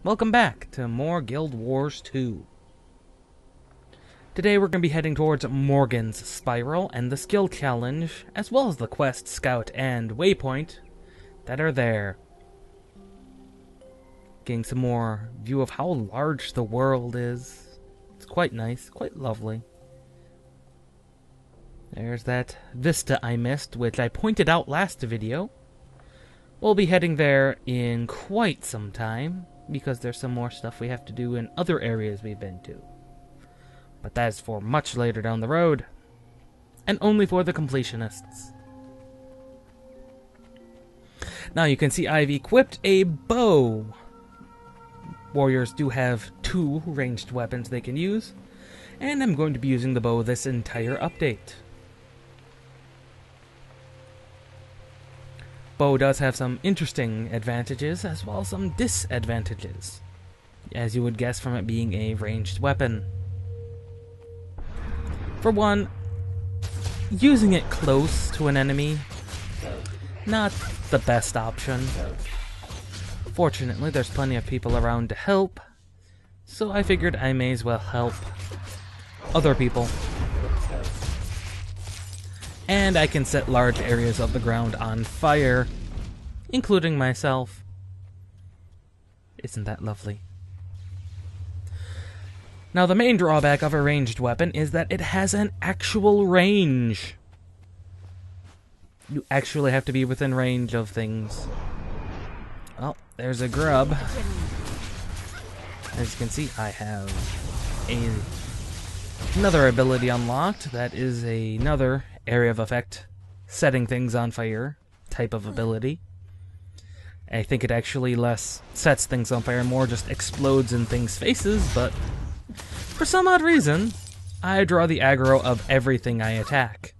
Welcome back to more Guild Wars 2. Today we're going to be heading towards Morgan's Spiral and the skill challenge, as well as the quest, scout, and waypoint that are there. Getting some more view of how large the world is. It's quite nice, quite lovely. There's that vista I missed, which I pointed out last video. We'll be heading there in quite some time, because there's some more stuff we have to do in other areas we've been to. But that is for much later down the road, and only for the completionists. Now you can see I've equipped a bow. Warriors do have 2 ranged weapons they can use, and I'm going to be using the bow this entire update. Bow does have some interesting advantages as well as some disadvantages, as you would guess from it being a ranged weapon. For one, using it close to an enemy, not the best option. Fortunately, there's plenty of people around to help, so I figured I may as well help other people. And I can set large areas of the ground on fire, including myself. Isn't that lovely? Now, the main drawback of a ranged weapon is that it has an actual range. You actually have to be within range of things. Oh, there's a grub. As you can see, I have another ability unlocked. That is another area of effect, setting things on fire type of ability. I think it actually less sets things on fire, more just explodes in things' faces, but for some odd reason, I draw the aggro of everything I attack.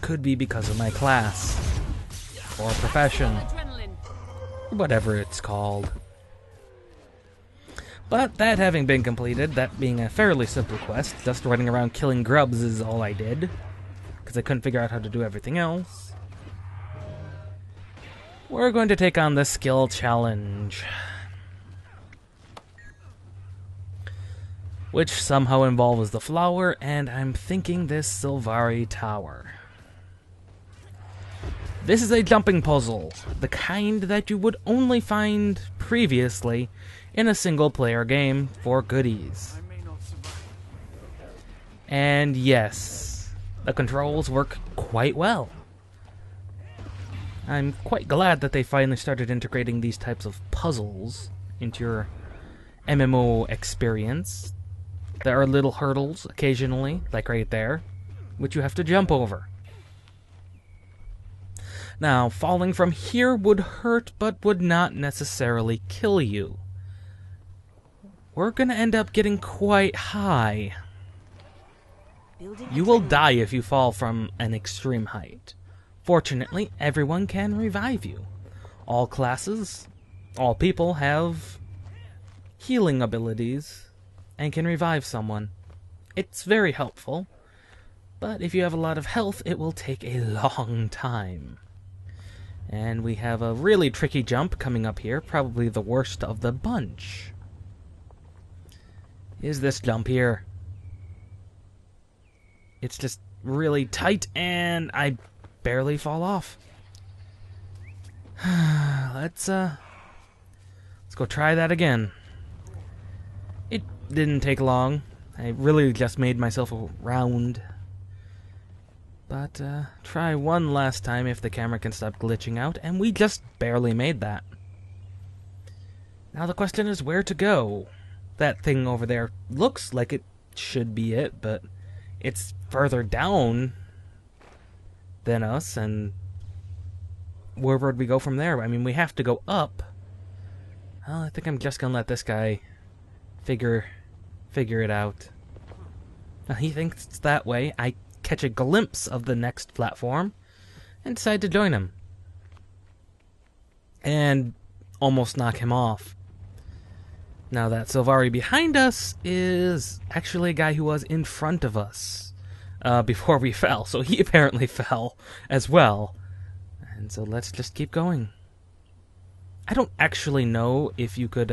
Could be because of my class, or profession, or whatever it's called. But that having been completed, that being a fairly simple quest, just running around killing grubs is all I did, because I couldn't figure out how to do everything else. We're going to take on the skill challenge, which somehow involves the flower, and I'm thinking this Sylvari Tower. This is a jumping puzzle, the kind that you would only find previously in a single-player game for goodies. And yes, the controls work quite well. I'm quite glad that they finally started integrating these types of puzzles into your MMO experience. There are little hurdles occasionally, like right there, which you have to jump over. Now, falling from here would hurt, but would not necessarily kill you. We're gonna end up getting quite high. You will die if you fall from an extreme height. Fortunately, everyone can revive you. All classes, all people have healing abilities and can revive someone. It's very helpful, but if you have a lot of health, it will take a long time. And we have a really tricky jump coming up here, probably the worst of the bunch. Is this jump here. It's just really tight, and I barely fall off. Let's go try that again. It didn't take long. I really just made myself round. But try one last time if the camera can stop glitching out, and we just barely made that. Now the question is where to go. That thing over there looks like it should be it, but it's further down than us, and where would we go from there? I mean, we have to go up. Well, I think I'm just gonna let this guy figure it out. Now, he thinks it's that way. I catch a glimpse of the next platform and decide to join him. And almost knock him off. Now that Sylvari behind us is actually a guy who was in front of us before we fell, so he apparently fell as well. And so let's just keep going. I don't actually know if you could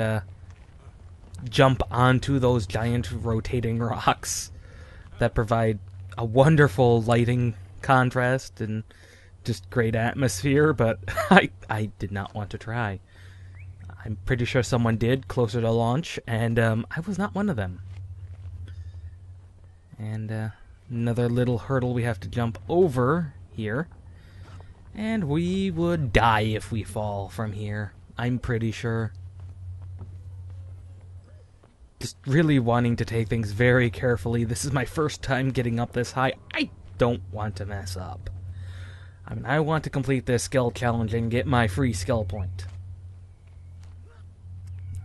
jump onto those giant rotating rocks that provide a wonderful lighting contrast and just great atmosphere, but I did not want to try. I'm pretty sure someone did closer to launch, and I was not one of them. And another little hurdle we have to jump over here. And we would die if we fall from here, I'm pretty sure. Just really wanting to take things very carefully. This is my first time getting up this high. I don't want to mess up. I mean, I want to complete this skill challenge and get my free skill point.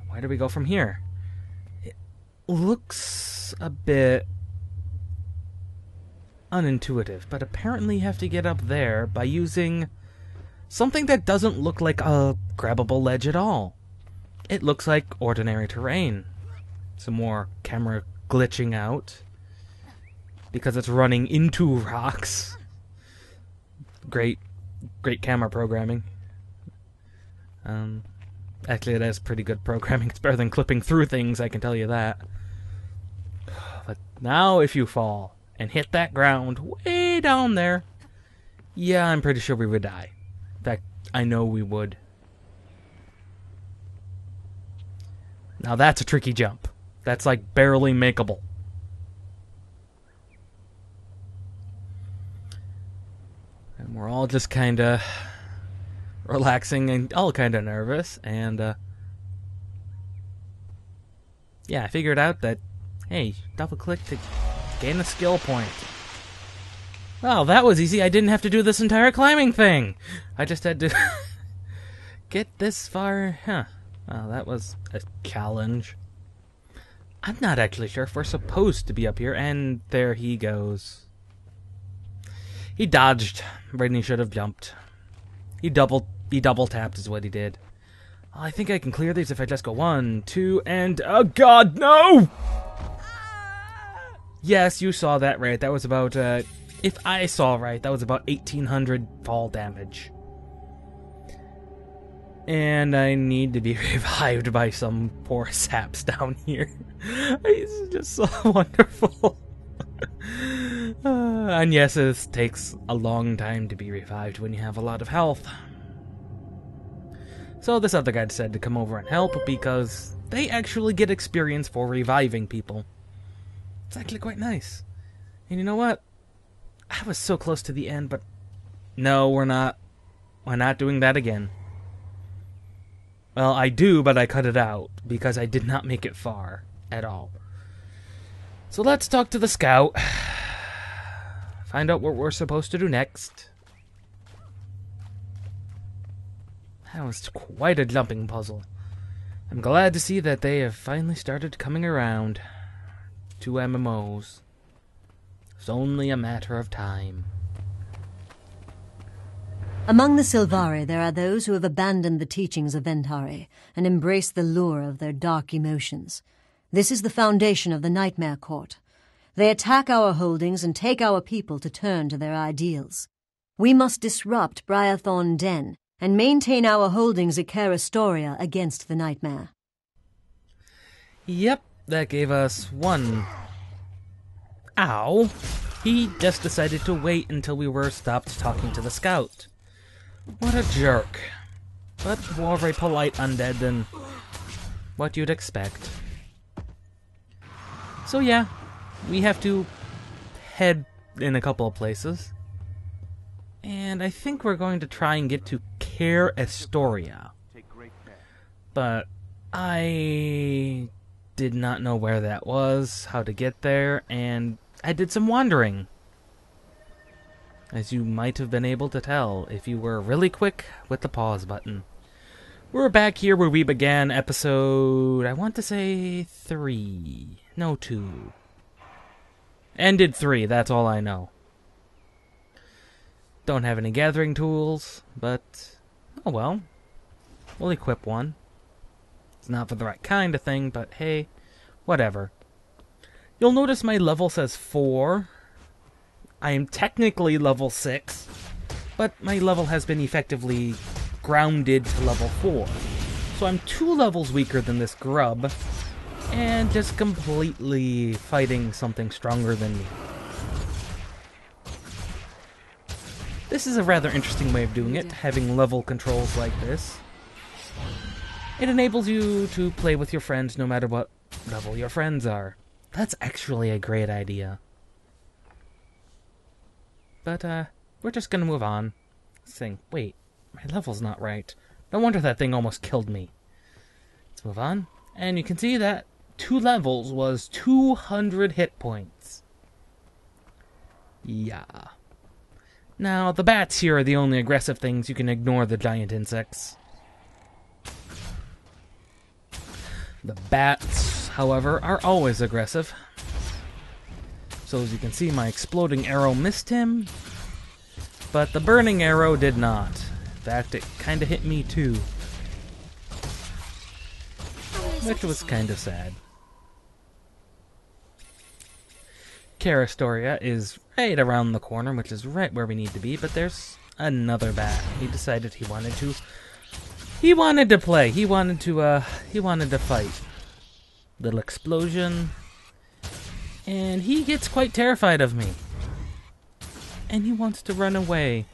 Where do we go from here? It looks a bit unintuitive, but apparently you have to get up there by using something that doesn't look like a grabbable ledge at all. It looks like ordinary terrain. Some more camera glitching out because it's running into rocks. Great camera programming. Actually, it has pretty good programming. It's better than clipping through things, I can tell you that. But now if you fall and hit that ground way down there, yeah, I'm pretty sure we would die. In fact, I know we would. Now that's a tricky jump. That's like barely makeable. And we're all just kind of relaxing and all kind of nervous. And yeah, I figured out that, hey, double click to gain a skill point. Well, that was easy. I didn't have to do this entire climbing thing. I just had to get this far. Huh. Well, that was a challenge. I'm not actually sure if we're supposed to be up here. And there he goes. He dodged right when he should have jumped. He double tapped is what he did. I think I can clear these if I just go 1, 2, and... Oh god, no! Yes, you saw that right. That was about, if I saw right, that was about 1,800 fall damage. And I need to be revived by some poor saps down here. He's just so wonderful. And yes, it takes a long time to be revived when you have a lot of health. So this other guy decided to come over and help because they actually get experience for reviving people. It's actually quite nice. And you know what? I was so close to the end, but no, we're not. We're not doing that again. Well, I do, but I cut it out because I did not make it far at all. So let's talk to the scout. Find out what we're supposed to do next. That was quite a jumping puzzle. I'm glad to see that they have finally started coming around to MMOs. It's only a matter of time. Among the Sylvari, there are those who have abandoned the teachings of Ventari and embraced the lure of their dark emotions. This is the foundation of the Nightmare Court. They attack our holdings and take our people to turn to their ideals. We must disrupt Briarthorn Den and maintain our holdings at Karastoria against the Nightmare. Yep, that gave us one. Ow! He just decided to wait until we were stopped talking to the scout. What a jerk. But more of a polite undead than what you'd expect. So yeah, we have to head in a couple of places. And I think we're going to try and get to Karastoria. But I did not know where that was, how to get there, and I did some wandering. As you might have been able to tell if you were really quick with the pause button. We're back here where we began episode, I want to say 3. No, 2. Ended 3, that's all I know. Don't have any gathering tools, but oh well. We'll equip one. It's not for the right kind of thing, but hey, whatever. You'll notice my level says 4. I am technically level 6, but my level has been effectively grounded to level 4. So I'm 2 levels weaker than this grub, and just completely fighting something stronger than me. This is a rather interesting way of doing it, having level controls like this. It enables you to play with your friends no matter what level your friends are. That's actually a great idea. But, we're just gonna move on. Saying, wait, my level's not right. No wonder that thing almost killed me. Let's move on. And you can see that 2 levels was 200 hit points. Yeah. Now, the bats here are the only aggressive things. You can ignore the giant insects. The bats, however, are always aggressive. So as you can see, my exploding arrow missed him, but the burning arrow did not. In fact, it kind of hit me too. Which was kind of sad. Carastoria is right around the corner, which is right where we need to be, but there's another bat. He decided he wanted to play. He wanted to fight. Little explosion. And he gets quite terrified of me. And he wants to run away.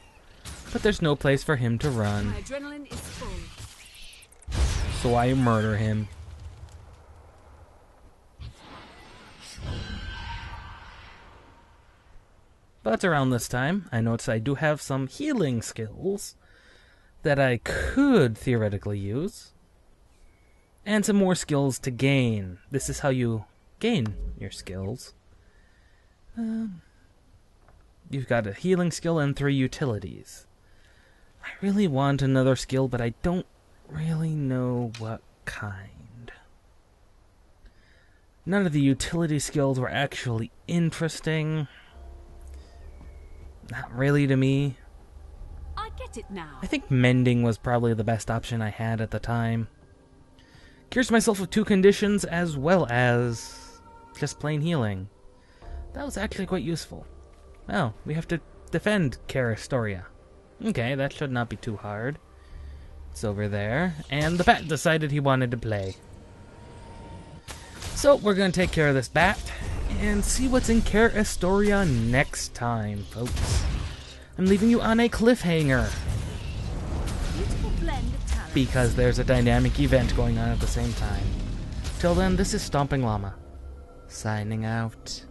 But there's no place for him to run. My adrenaline is full. So I murder him. But around this time, I notice I do have some healing skills that I could theoretically use. And some more skills to gain. This is how you gain your skills. You've got a healing skill and 3 utilities. I really want another skill, but I don't really know what kind. None of the utility skills were actually interesting. Not really to me. I get it now. I think mending was probably the best option I had at the time. Cures myself of 2 conditions as well as just plain healing. That was actually quite useful. Well, we have to defend Carastoria. Okay, that should not be too hard. It's over there. And the bat decided he wanted to play. So we're going to take care of this bat and see what's in Carastoria next time, folks. I'm leaving you on a cliffhanger. Beautiful blend of talent. Because there's a dynamic event going on at the same time. Till then, this is Stomping Llama, signing out.